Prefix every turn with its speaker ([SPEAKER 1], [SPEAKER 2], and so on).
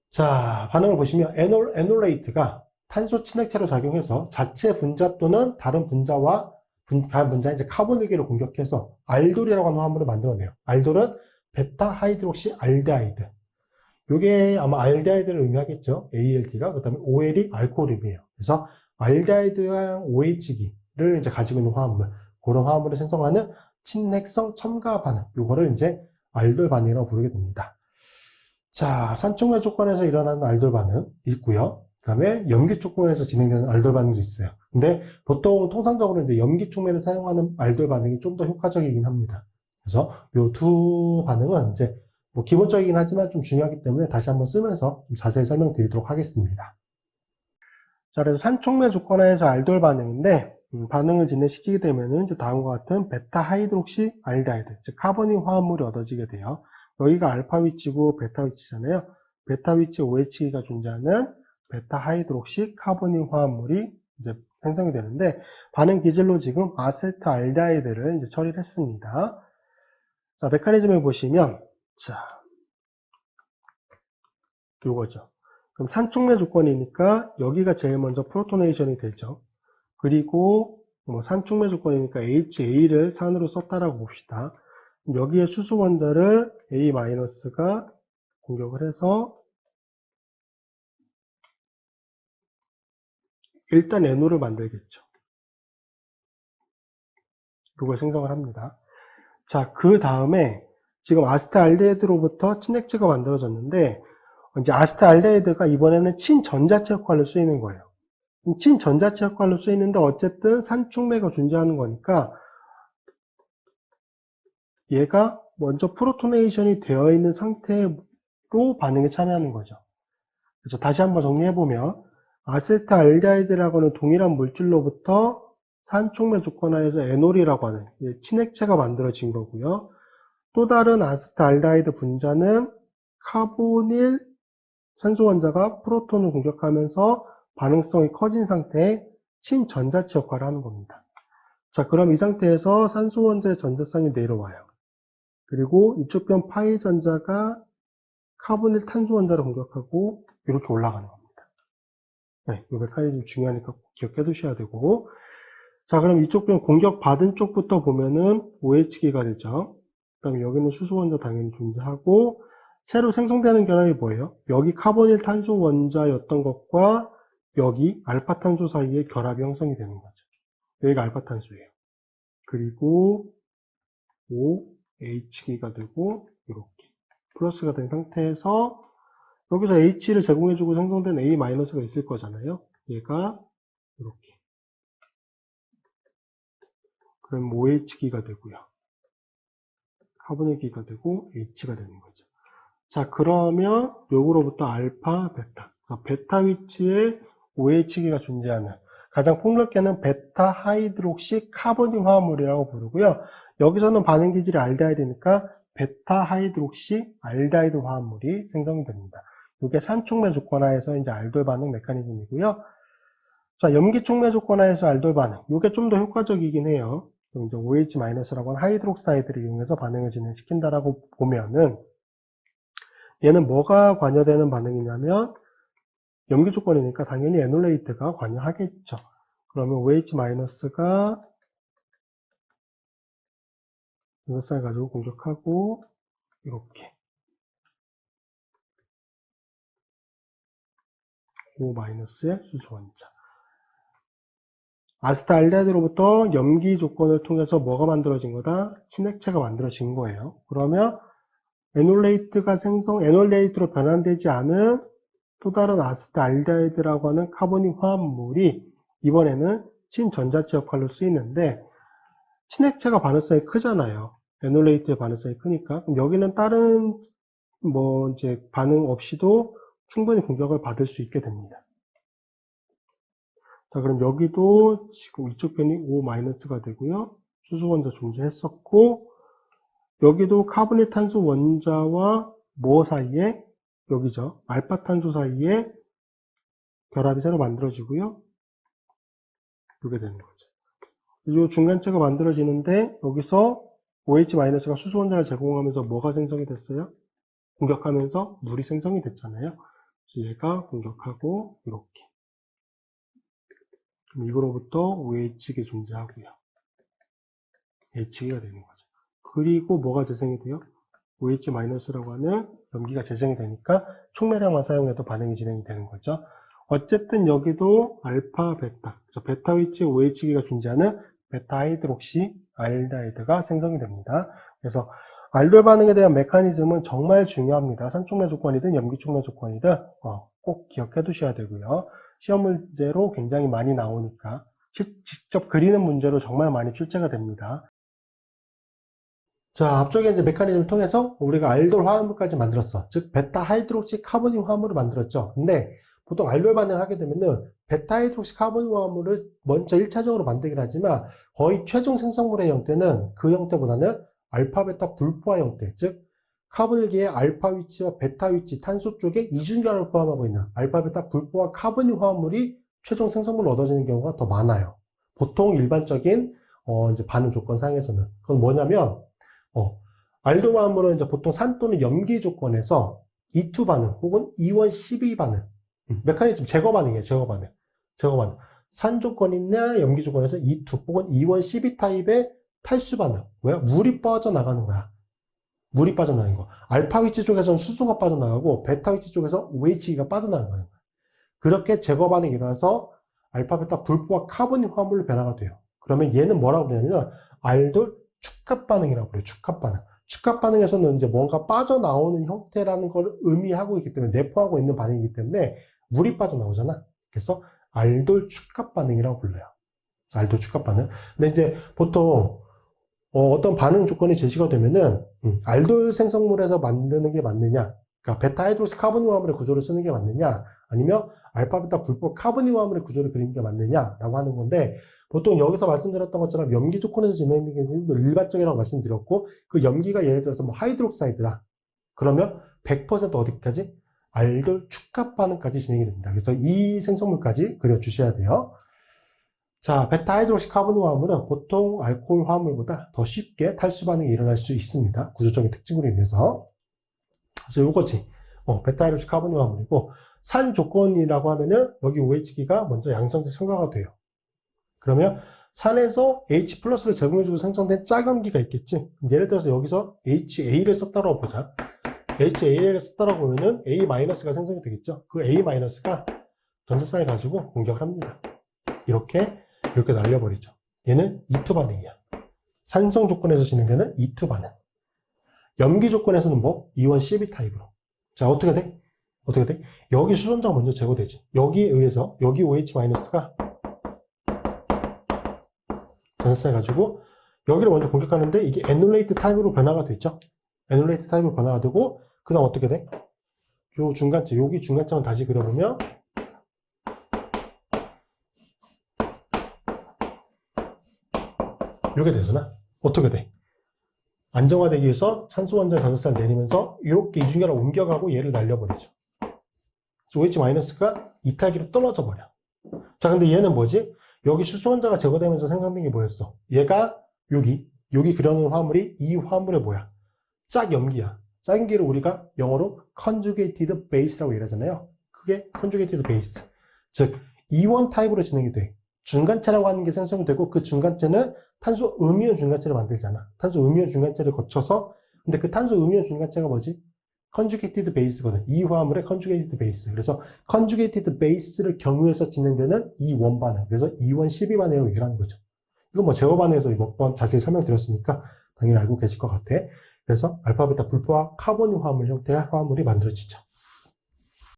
[SPEAKER 1] 자, 반응을 보시면 에놀레이트가 탄소 친액체로 작용해서 자체 분자 또는 다른 분자와 다른 분자인 이제 카보닉을 공격해서 알돌이라고 하는 화합물을 만들어내요. 알돌은 베타 하이드록시 알데하이드. 이게 아마 알데하이드를 의미하겠죠. ALD가. 그 다음에 OL이 알코올이에요. 그래서 알데하이드랑 OH기를 이제 가지고 있는 화합물. 그런 화합물을 생성하는 친핵성 첨가 반응. 이거를 이제 알돌 반응이라고 부르게 됩니다. 자, 산촉매 조건에서 일어나는 알돌 반응 있고요. 그 다음에 염기 조건에서 진행되는 알돌 반응도 있어요. 근데 보통 통상적으로 이제 염기 촉매를 사용하는 알돌 반응이 좀 더 효과적이긴 합니다. 그래서 이 두 반응은 이제 뭐 기본적이긴 하지만 좀 중요하기 때문에 다시 한번 쓰면서 좀 자세히 설명드리도록 하겠습니다. 자, 그래서 산촉매 조건하에서 알돌 반응인데 반응을 진행시키게 되면은 이제 다음과 같은 베타 하이드록시 알데하이드, 즉 카보닉 화합물이 얻어지게 돼요. 여기가 알파 위치고 베타 위치잖아요. 베타 위치 OH가 존재하는 베타 하이드록시 카보닉 화합물이 이제 생성이 되는데 반응 기질로 지금 아세트알데하이드를 이제 처리를 했습니다. 자, 메커니즘을 보시면 자, 요거죠. 그럼 산촉매 조건이니까 여기가 제일 먼저 프로토네이션이 되죠. 그리고 뭐 산촉매 조건이니까 HA를 산으로 썼다라고 봅시다. 여기에 수소 원자를 A-가 공격을 해서 일단 NO를 만들겠죠. 이걸 생성을 합니다. 자, 그 다음에 지금 아세트알데히드로부터 친액체가 만들어졌는데 이제 아세트알데히드가 이번에는 친전자체 역할로 쓰이는 거예요. 친전자체 역할로 쓰이는데 어쨌든 산촉매가 존재하는 거니까 얘가 먼저 프로토네이션이 되어 있는 상태로 반응에 참여하는 거죠. 그래서 다시 한번 정리해보면 아세트알데하이드라고는 동일한 물질로부터 산촉매 조건하에서 에놀이라고 하는 친액체가 만들어진 거고요. 또 다른 아세트알데하이드 분자는 카보닐 산소 원자가 프로톤을 공격하면서 반응성이 커진 상태의 친전자체 역할을 하는 겁니다. 자, 그럼 이 상태에서 산소 원자의 전자쌍이 내려와요. 그리고 이쪽 변 파이 전자가 카보닐 탄소 원자를 공격하고 이렇게 올라가는 겁니다. 네, 이 메커니즘 중요하니까 꼭 기억해 두셔야 되고. 자, 그럼 이쪽 변 공격받은 쪽부터 보면은 OH기가 되죠. 그 다음에 여기는 수소 원자 당연히 존재하고, 새로 생성되는 결합이 뭐예요? 여기 카보닐 탄소 원자였던 것과 여기 알파 탄소 사이에 결합이 형성이 되는 거죠. 여기가 알파 탄소예요. 그리고 OH기가 되고 이렇게 플러스가 된 상태에서 여기서 H를 제공해주고 생성된 A-가 있을 거잖아요. 얘가 이렇게 그럼 OH기가 되고요. 카본의 기가 되고 H가 되는 거죠. 자, 그러면 요거로부터 알파, 베타. 베타 위치에 OH기가 존재하는 가장 폭넓게는 베타 하이드록시 카보닉 화합물이라고 부르고요. 여기서는 반응 기질이 알데하이드니까 베타 하이드록시 알데하이드 화합물이 생성이 됩니다. 이게 산촉매 조건하에서 이제 알돌 반응 메커니즘이고요. 자, 염기 촉매 조건하에서 알돌 반응. 이게 좀 더 효과적이긴 해요. 이제 OH-라고 하는 하이드록사이드를 이용해서 반응을 진행시킨다라고 보면은 얘는 뭐가 관여되는 반응이냐면 염기 조건이니까 당연히 에놀레이트가 관여하겠죠. 그러면 OH-가 전자쌍을 가지고 공격하고 이렇게 O-의 수소 원자. 아세트알데하이드로부터 염기 조건을 통해서 뭐가 만들어진 거다? 친액체가 만들어진 거예요. 그러면 에놀레이트로 변환되지 않은 또 다른 아세트알데하이드라고 하는 카보닉 화합물이 이번에는 친전자체 역할로 쓰이는데 친액체가 반응성이 크잖아요. 에놀레이트의 반응성이 크니까. 그럼 여기는 다른 이제 반응 없이도 충분히 공격을 받을 수 있게 됩니다. 자, 그럼 여기도 지금 이쪽 변이 O-가 되고요. 수소 원자 존재했었고, 여기도 카보닐 탄소 원자와 뭐 사이에, 여기죠. 알파 탄소 사이에 결합이 새로 만들어지고요. 이렇게 되는 거죠. 이 중간체가 만들어지는데, 여기서 OH-가 수소 원자를 제공하면서 뭐가 생성이 됐어요? 공격하면서 물이 생성이 됐잖아요. 얘가 공격하고 이렇게. 그럼 이거로부터 OH가 존재하고요. H가 되는 거죠. 그리고 뭐가 재생이 돼요? OH-라고 하는 염기가 재생이 되니까 촉매량만 사용해도 반응이 진행이 되는 거죠. 어쨌든 여기도 알파, 베타, 베타 위치에 OH가 존재하는 베타 하이드록시 알데하이드가 생성이 됩니다. 그래서 알돌 반응에 대한 메커니즘은 정말 중요합니다. 산촉매 조건이든 염기촉매 조건이든 꼭 기억해 두셔야 되고요. 시험 문제로 굉장히 많이 나오니까 직접 그리는 문제로 정말 많이 출제가 됩니다. 자, 앞쪽에 이제 메커니즘을 통해서 우리가 알돌 화합물까지 만들었어. 즉, 베타 하이드록시 카보닌 화합물을 만들었죠. 근데 보통 알돌 반응을 하게 되면은 베타 하이드록시 카보닌 화합물을 먼저 1차적으로 만들긴 하지만 거의 최종 생성물의 형태는 그 형태보다는 알파, 베타 불포화 형태. 즉, 카본일기의 알파 위치와 베타 위치, 탄소 쪽에 이중결합을 포함하고 있는 알파, 베타 불포화 카보닌 화합물이 최종 생성물로 얻어지는 경우가 더 많아요. 보통 일반적인 이제 반응 조건 상에서는. 그건 뭐냐면 알돌 화합물은 이제 보통 산 또는 염기 조건에서 E2 반응 혹은 E1 12 반응, 메커니즘 제거 반응이에요. 제거 반응. 산 조건이나 염기 조건에서 E2 혹은 E1 12 타입의 탈수 반응. 뭐야? 물이 빠져나가는 거야. 물이 빠져나가는 거. 알파 위치 쪽에서는 수소가 빠져나가고 베타 위치 쪽에서 OH가 빠져나가는 거야. 그렇게 제거 반응이 일어나서 알파, 베타 불포화 카보닌 화합물로 변화가 돼요. 그러면 얘는 뭐라고 그러냐면 알돌 축합 반응이라고 그래요. 축합 반응. 축합 반응에서는 이제 뭔가 빠져나오는 형태라는 걸 의미하고 있기 때문에 내포하고 있는 반응이기 때문에 물이 빠져나오잖아. 그래서 알돌 축합 반응이라고 불러요. 알돌 축합 반응. 근데 이제 보통 어떤 반응 조건이 제시가 되면은 알돌 생성물에서 만드는 게 맞느냐, 그러니까 베타 하이드록시 카보닌 화합물의 구조를 쓰는 게 맞느냐, 아니면 알파, 베타 불포 카보닌 화합물의 구조를 그리는 게 맞느냐라고 하는 건데, 보통 여기서 말씀드렸던 것처럼 염기 조건에서 진행되는 게 일반적이라고 말씀드렸고, 그 염기가 예를 들어서 뭐 하이드록사이드라 그러면 100% 어디까지? 알돌 축합 반응까지 진행이 됩니다. 그래서 이 생성물까지 그려주셔야 돼요. 자, 베타 하이드록시 카보닌 화합물은 보통 알코올 화합물보다 더 쉽게 탈수 반응이 일어날 수 있습니다. 구조적인 특징으로 인해서. 그래서 요거지. 베타 하이드록시 카보닌 화합물이고, 산 조건이라고 하면은 여기 OH기가 먼저 양성돼 첨가가 돼요. 그러면 산에서 H 플러스를 제공해주고 생성된 짝염기가 있겠지. 예를 들어서 여기서 HA를 썼다고 보자. HA를 썼다고 보면은 A 마이너스가 생성이 되겠죠. 그 A 마이너스가 전자쌍을 가지고 공격을 합니다. 이렇게 날려버리죠. 얘는 E2 반응이야. 산성 조건에서 진행되는 E2 반응. 염기 조건에서는 뭐? E1 12 타입으로. 자, 어떻게 돼? 여기 수전자가 먼저 제거되지. 여기에 의해서 여기 OH-가 전자쌍을 가지고 여기를 먼저 공격하는데 이게 에놀레이트 타입으로 변화가 됐죠. 에놀레이트 타입으로 변화가 되고 그 다음 어떻게 돼? 요 중간점, 여기 중간점을 다시 그려보면 이렇게 되잖아. 어떻게 돼? 안정화되기 위해서 산소 원자의 전자쌍을 내리면서 이렇게 이중결합 옮겨가고 얘를 날려버리죠. OH-가 이탈기로 떨어져 버려. 자, 근데 얘는 뭐지? 여기 수소 원자가 제거되면서 생성된 게 뭐였어? 얘가 여기 그려놓은 화합물이 이 화합물의 뭐야? 짝염기야. 짝염기를 우리가 영어로 conjugated base라고 얘기하잖아요. 그게 conjugated base. 즉, E1 타입으로 진행이 돼. 중간체라고 하는 게 생성이 되고 그 중간체는 탄소 음이온 중간체를 만들잖아. 탄소 음이온 중간체를 거쳐서 근데 그 탄소 음이온 중간체가 뭐지? conjugated base거든. 이 화합물의 conjugated base. 그래서 conjugated base를 경유해서 진행되는 E1 반응. 그래서 E1 12 반응이라고 얘기를 하는 거죠. 이건 뭐 제거 반응에서 몇 번 자세히 설명드렸으니까 당연히 알고 계실 것 같아. 그래서 알파, 베타 불포화 카보닌 화합물 형태의 화합물이 만들어지죠.